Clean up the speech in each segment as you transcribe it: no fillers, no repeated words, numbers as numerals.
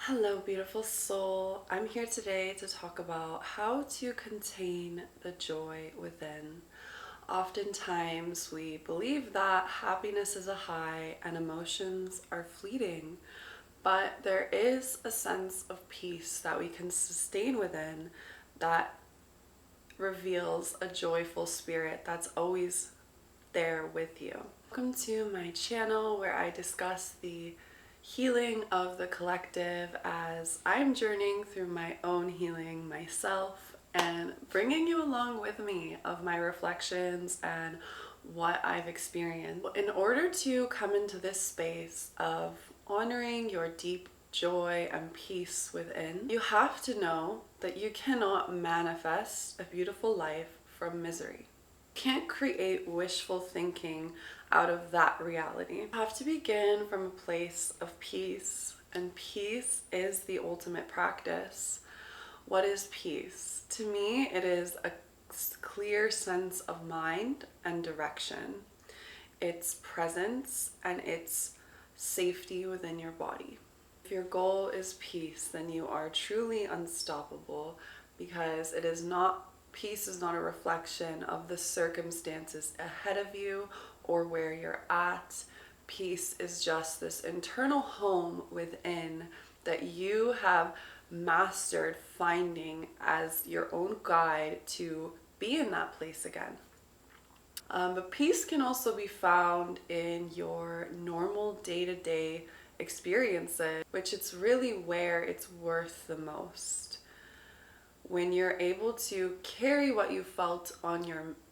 Hello, beautiful soul. I'm here today to talk about how to contain the joy within. Oftentimes, we believe that happiness is a high and emotions are fleeting, but there is a sense of peace that we can sustain within that reveals a joyful spirit that's always there with you. Welcome to my channel where I discuss the healing of the collective as I'm journeying through my own healing myself and bringing you along with me of my reflections and what I've experienced. In order to come into this space of honoring your deep joy and peace within, you have to know that you cannot manifest a beautiful life from misery. Can't create wishful thinking out of that reality. You have to begin from a place of peace, and peace is the ultimate practice. What is peace? To me, it is a clear sense of mind and direction. It's presence and it's safety within your body. If your goal is peace, then you are truly unstoppable because peace is not a reflection of the circumstances ahead of you or where you're at. Peace is just this internal home within that you have mastered finding as your own guide to be in that place again. But peace can also be found in your normal day-to-day experiences, which it's really where it's worth the most. When you're able to carry what you felt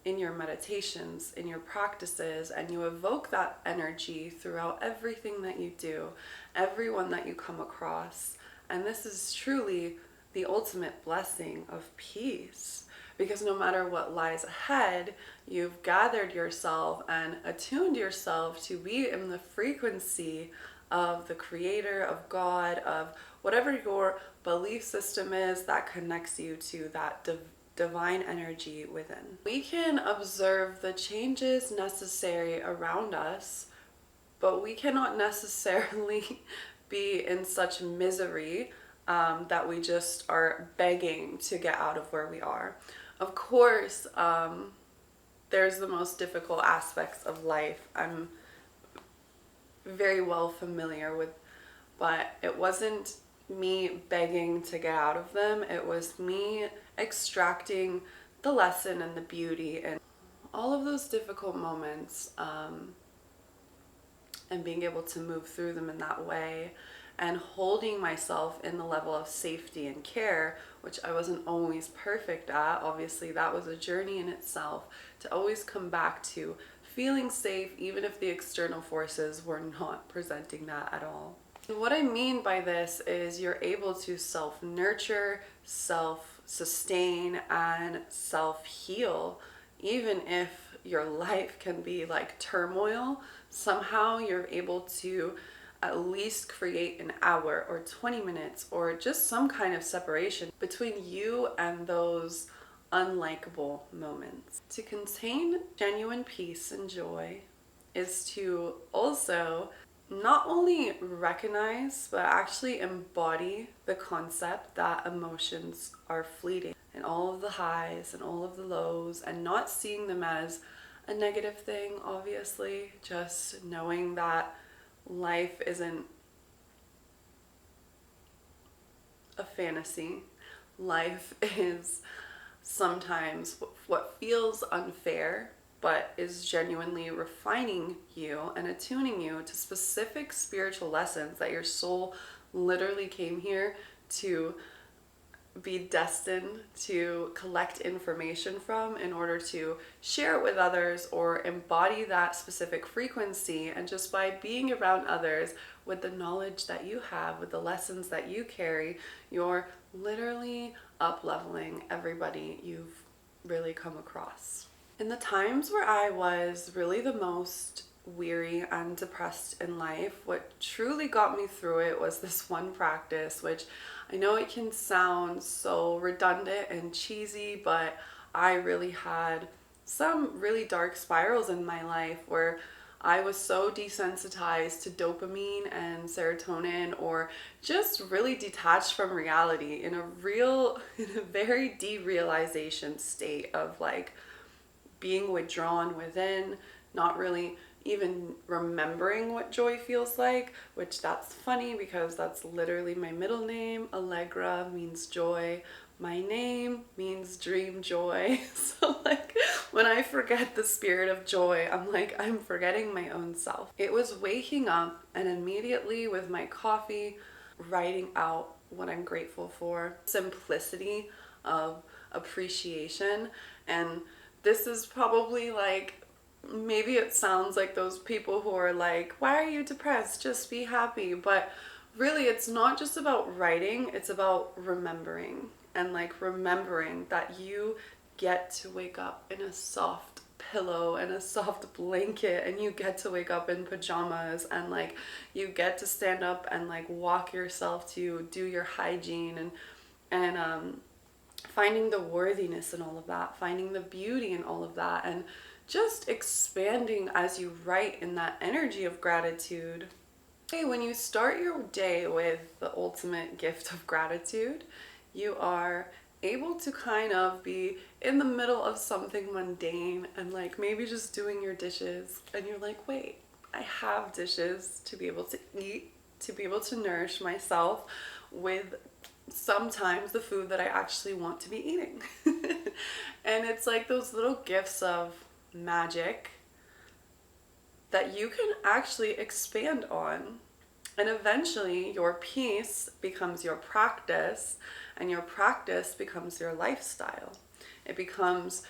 in your meditations, in your practices, and you evoke that energy throughout everything that you do, everyone that you come across. And this is truly the ultimate blessing of peace, because no matter what lies ahead, you've gathered yourself and attuned yourself to be in the frequency of the Creator, of God, of whatever your belief system is that connects you to that divine energy within. We can observe the changes necessary around us, but we cannot necessarily be in such misery that we just are begging to get out of where we are. Of course, there's the most difficult aspects of life I'm very well familiar with, but it wasn't me begging to get out of them. It was me extracting the lesson and the beauty and all of those difficult moments, and being able to move through them in that way and holding myself in the level of safety and care, which I wasn't always perfect at. Obviously, that was a journey in itself to always come back to feeling safe, even if the external forces were not presenting that at all. And what I mean by this is you're able to self-nurture, self-sustain, and self-heal. Even if your life can be like turmoil, somehow you're able to at least create an hour or 20 minutes or just some kind of separation between you and those unlikable moments. To contain genuine peace and joy is to also not only recognize but actually embody the concept that emotions are fleeting, and all of the highs and all of the lows, and not seeing them as a negative thing, obviously, just knowing that life isn't a fantasy. Life is sometimes what feels unfair, but is genuinely refining you and attuning you to specific spiritual lessons that your soul literally came here to be destined to collect information from in order to share it with others or embody that specific frequency. And just by being around others with the knowledge that you have, with the lessons that you carry, you're literally up-leveling everybody you've really come across. In the times where I was really the most weary and depressed in life, what truly got me through it was this one practice, which I know it can sound so redundant and cheesy, but I really had some really dark spirals in my life where I was so desensitized to dopamine and serotonin, or just really detached from reality in a very derealization state of like being withdrawn within, not really even remembering what joy feels like, which that's funny because that's literally my middle name. Allegra means joy. My name means dream joy. So like when I forget the spirit of joy, I'm like, I'm forgetting my own self. It was waking up and immediately with my coffee, writing out what I'm grateful for. Simplicity of appreciation. And this is probably like, maybe it sounds like those people who are like, why are you depressed? Just be happy. But really, it's not just about writing, it's about remembering. And like remembering that you get to wake up in a soft pillow and a soft blanket, and you get to wake up in pajamas, and like you get to stand up and like walk yourself to do your hygiene, and finding the worthiness in all of that, finding the beauty in all of that, and just expanding as you write in that energy of gratitude. Hey, when you start your day with the ultimate gift of gratitude, you are able to kind of be in the middle of something mundane and like maybe just doing your dishes, and you're like, wait, I have dishes to be able to eat, to be able to nourish myself with sometimes the food that I actually want to be eating. And it's like those little gifts of magic that you can actually expand on. And eventually your peace becomes your practice, and your practice becomes your lifestyle. It becomes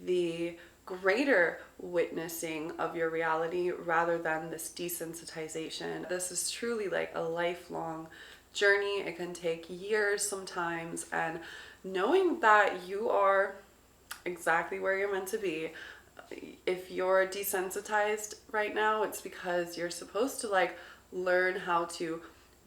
the greater witnessing of your reality rather than this desensitization. This is truly like a lifelong journey. It can take years sometimes, and knowing that you are exactly where you're meant to be. If you're desensitized right now, it's because you're supposed to like learn how to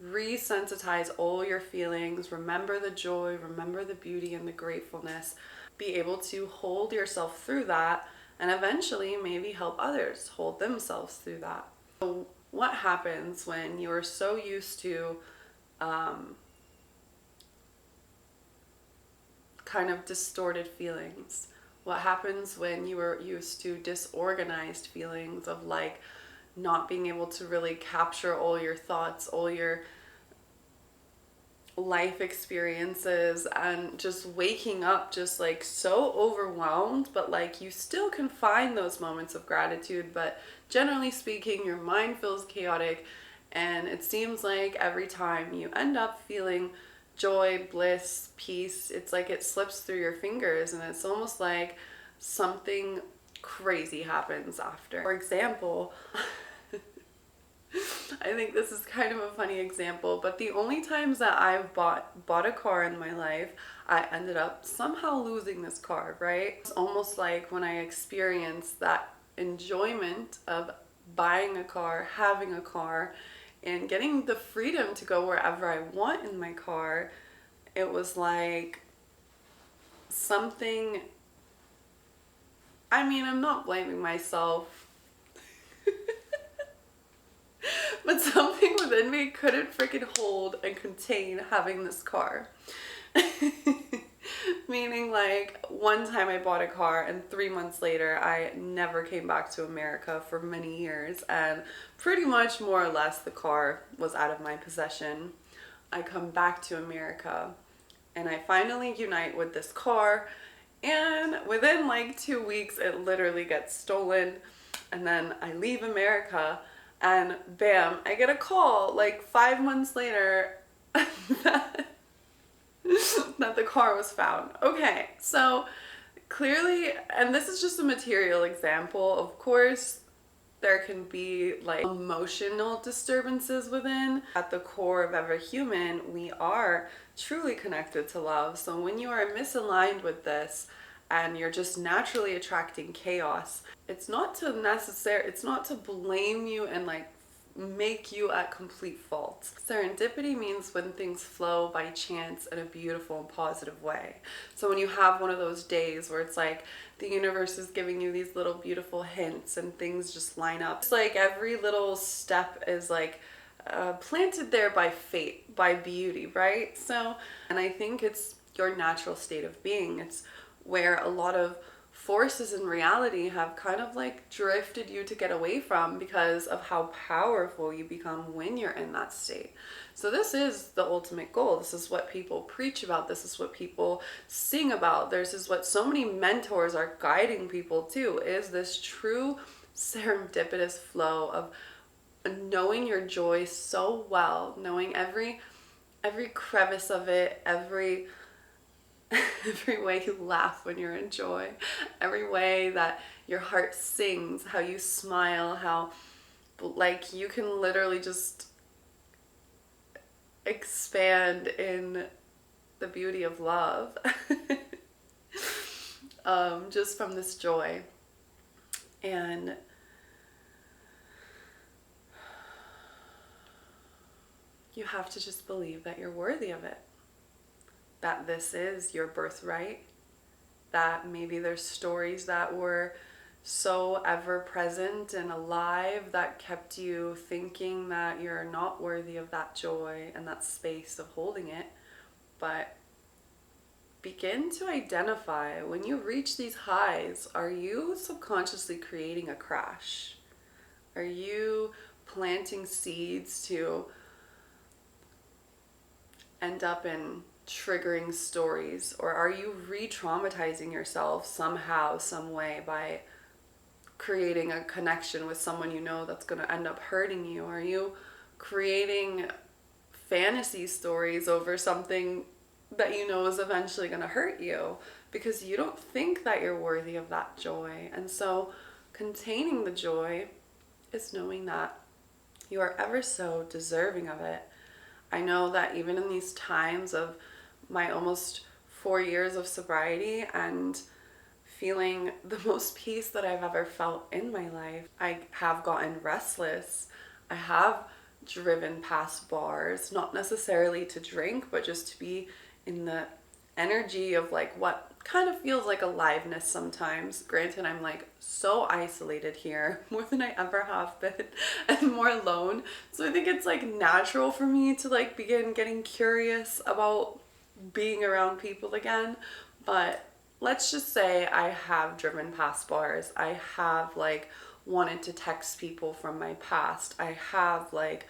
resensitize all your feelings, remember the joy, remember the beauty and the gratefulness, be able to hold yourself through that, and eventually maybe help others hold themselves through that. So what happens when you're so used to kind of distorted feelings? What happens when you were used to disorganized feelings of like not being able to really capture all your thoughts, all your life experiences, and just waking up just like so overwhelmed, but like you still can find those moments of gratitude, but generally speaking your mind feels chaotic, and it seems like every time you end up feeling joy, bliss, peace, it's like it slips through your fingers, and it's almost like something crazy happens after. For example, I think this is kind of a funny example, but the only times that I've bought a car in my life, I ended up somehow losing this car, right? It's almost like when I experienced that enjoyment of buying a car, having a car, and getting the freedom to go wherever I want in my car, it was like something, I mean, I'm not blaming myself, but something within me couldn't freaking hold and contain having this car. Meaning like one time I bought a car, and 3 months later I never came back to America for many years, and pretty much more or less the car was out of my possession. I come back to America and I finally unite with this car, and within like 2 weeks it literally gets stolen, and then I leave America and bam, I get a call like 5 months later that the car was found. Okay, so clearly, and this is just a material example, of course there can be like emotional disturbances within. At the core of every human, we are truly connected to love. So when you are misaligned with this and you're just naturally attracting chaos, it's not to blame you and like make you at complete fault. Serendipity means when things flow by chance in a beautiful and positive way. So when you have one of those days where it's like the universe is giving you these little beautiful hints and things just line up. It's like every little step is like planted there by fate, by beauty, right? So, and I think it's your natural state of being. It's where a lot of forces in reality have kind of like drifted you to get away from because of how powerful you become when you're in that state. So this is the ultimate goal. This is what people preach about. This is what people sing about. This is what so many mentors are guiding people to, is this true serendipitous flow of knowing your joy so well, knowing every crevice of it, every way you laugh when you're in joy, every way that your heart sings, how you smile, how like you can literally just expand in the beauty of love just from this joy. And you have to just believe that you're worthy of it, that this is your birthright, that maybe there's stories that were so ever present and alive that kept you thinking that you're not worthy of that joy and that space of holding it. But begin to identify, when you reach these highs, are you subconsciously creating a crash? Are you planting seeds to end up in triggering stories? Or are you re-traumatizing yourself somehow, some way, by creating a connection with someone you know that's going to end up hurting you? Are you creating fantasy stories over something that you know is eventually going to hurt you because you don't think that you're worthy of that joy? And so containing the joy is knowing that you are ever so deserving of it. I know that even in these times of my almost 4 years of sobriety and feeling the most peace that I've ever felt in my life, I have gotten restless. I have driven past bars, not necessarily to drink, but just to be in the energy of like what kind of feels like aliveness sometimes. Granted, I'm like so isolated here, more than I ever have been, and more alone. So I think it's like natural for me to like begin getting curious about being around people again. But let's just say I have driven past bars. I have like wanted to text people from my past. I have like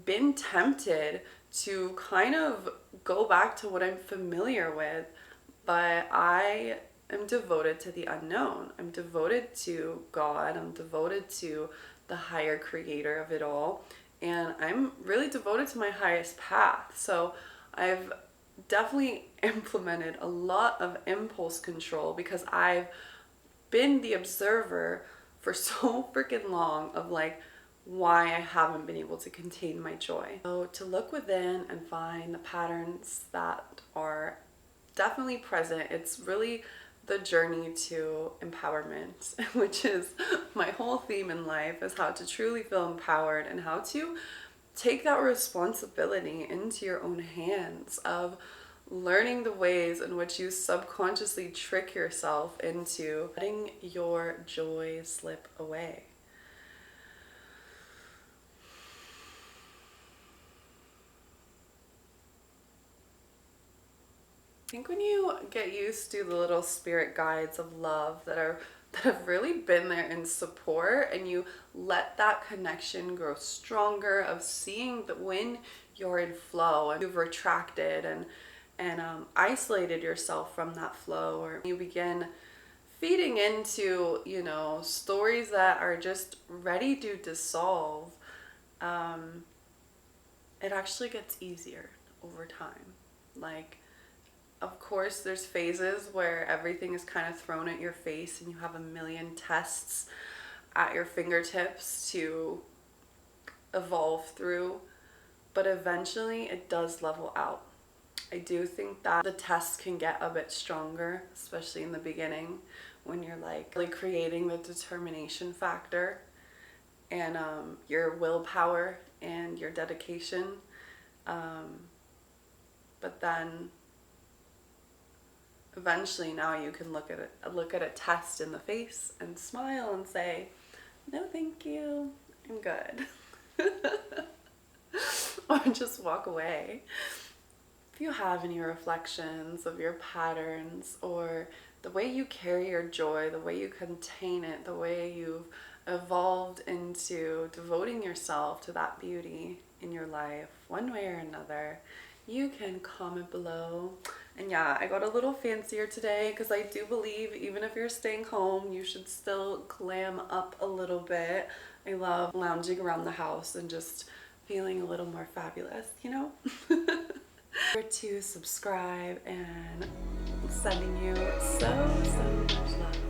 been tempted to kind of go back to what I'm familiar with, but I am devoted to the unknown. I'm devoted to God. I'm devoted to the higher creator of it all. And I'm really devoted to my highest path. So I've definitely implemented a lot of impulse control because I've been the observer for so freaking long of like why I haven't been able to contain my joy. So to look within and find the patterns that are definitely present, it's really the journey to empowerment, which is my whole theme in life, is how to truly feel empowered and how to take that responsibility into your own hands of learning the ways in which you subconsciously trick yourself into letting your joy slip away. I think when you get used to the little spirit guides of love that have really been there in support, and you let that connection grow stronger, of seeing that when you're in flow and you've retracted and isolated yourself from that flow, or you begin feeding into, you know, stories that are just ready to dissolve, it actually gets easier over time. Like, of course, there's phases where everything is kind of thrown at your face and you have a million tests at your fingertips to evolve through, but eventually it does level out. I do think that the tests can get a bit stronger, especially in the beginning when you're like really creating the determination factor. and your willpower and your dedication. But then eventually now you can look at a test in the face and smile and say, no thank you, I'm good. Or just walk away. If you have any reflections of your patterns or the way you carry your joy, the way you contain it, the way you've evolved into devoting yourself to that beauty in your life, one way or another, you can comment below. And yeah, I got a little fancier today because I do believe even if you're staying home, you should still glam up a little bit. I love lounging around the house and just feeling a little more fabulous, you know? Remember to subscribe, and sending you so much love.